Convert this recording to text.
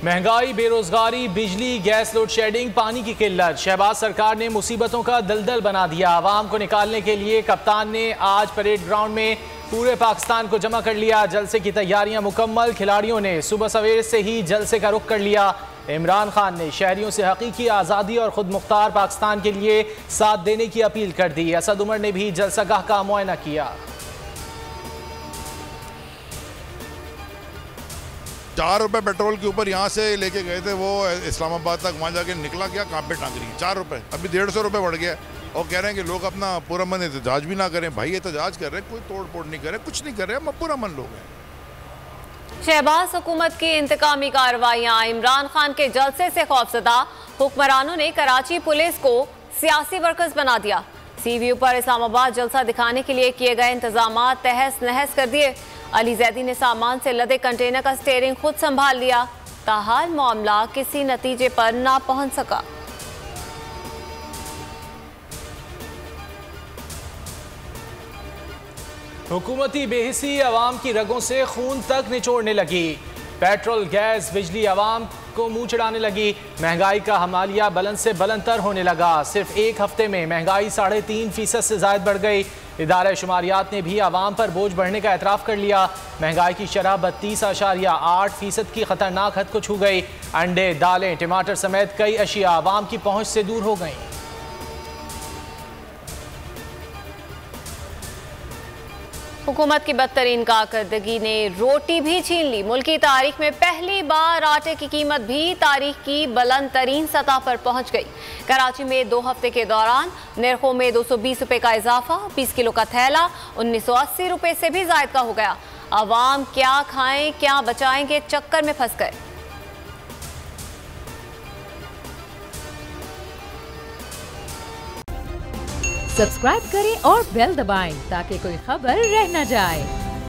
महंगाई, बेरोजगारी, बिजली, गैस लोड शेडिंग, पानी की किल्लत। शहबाज सरकार ने मुसीबतों का दलदल बना दिया। आवाम को निकालने के लिए कप्तान ने आज परेड ग्राउंड में पूरे पाकिस्तान को जमा कर लिया। जलसे की तैयारियां मुकम्मल। खिलाड़ियों ने सुबह सवेरे से ही जलसे का रुख कर लिया। इमरान खान ने शहरियों से हकीकी आज़ादी और खुद मुख्तार पाकिस्तान के लिए साथ देने की अपील कर दी। असद उमर ने भी जलसागाह का मुआयना किया। 4 रुपए पेट्रोल के ऊपर यहाँ से लेके गए थे वो इस्लामाबाद तक, वहाँ जाके निकला क्या, कहाँ पे टांग रही है 4 रुपए, अभी 150 रुपए बढ़ गया। और कह रहे हैं कि लोग अपना पूरा मन एहतजाज भी ना करें। भाई एहतजाज कर रहे हैं, कोई तोड़ फोड़ नहीं कर रहे, कुछ नहीं कर रहे, हम पूरा मन लोग हैं। शहबाज हुकूमत की इंतकामी कार्रवाइयां। इमरान खान के जलसे से खौफजदा हुक्मरानों ने कराची पुलिस को सियासी वर्कर्स बना दिया। सीवीयू पर इस्लामाबाद जलसा दिखाने के लिए किए गए इंतजाम तहस नहस कर दिए। अली जैदी ने सामान से लदे कंटेनर का स्टीयरिंग खुद संभाल लिया। ताहाल मामला किसी नतीजे पर ना पहुंच सका। हुकूमती बेहिसी अवाम की रगों से खून तक निचोड़ने लगी। पेट्रोल, गैस, बिजली अवाम को मुंह चढ़ाने लगी। महंगाई का हमालिया बुलंद से बुलंदतर होने लगा। सिर्फ एक हफ्ते में महंगाई 3.5% से ज्यादा बढ़ गई। इदारा शुमारियात ने भी अवाम पर बोझ बढ़ने का एतराफ़ कर लिया। महंगाई की शरह 32.8% की खतरनाक हद को छू गई। अंडे, दालें, टमाटर समेत कई अशिया अवाम की पहुंच से दूर हो गई। हुकूमत की बदतरीन कारकर्दगी ने रोटी भी छीन ली। मुल्क की तारीख में पहली बार आटे की कीमत भी तारीख की बुलंद तरीन सतह पर पहुंच गई। कराची में 2 हफ्ते के दौरान निर्खों में 220 रुपए का इजाफा। 20 किलो का थैला 1980 रुपए से भी ज्यादा का हो गया। अवाम क्या खाएं क्या बचाएं के चक्कर में फंस गए। सब्सक्राइब करें और बेल दबाएं ताकि कोई खबर रह न जाए।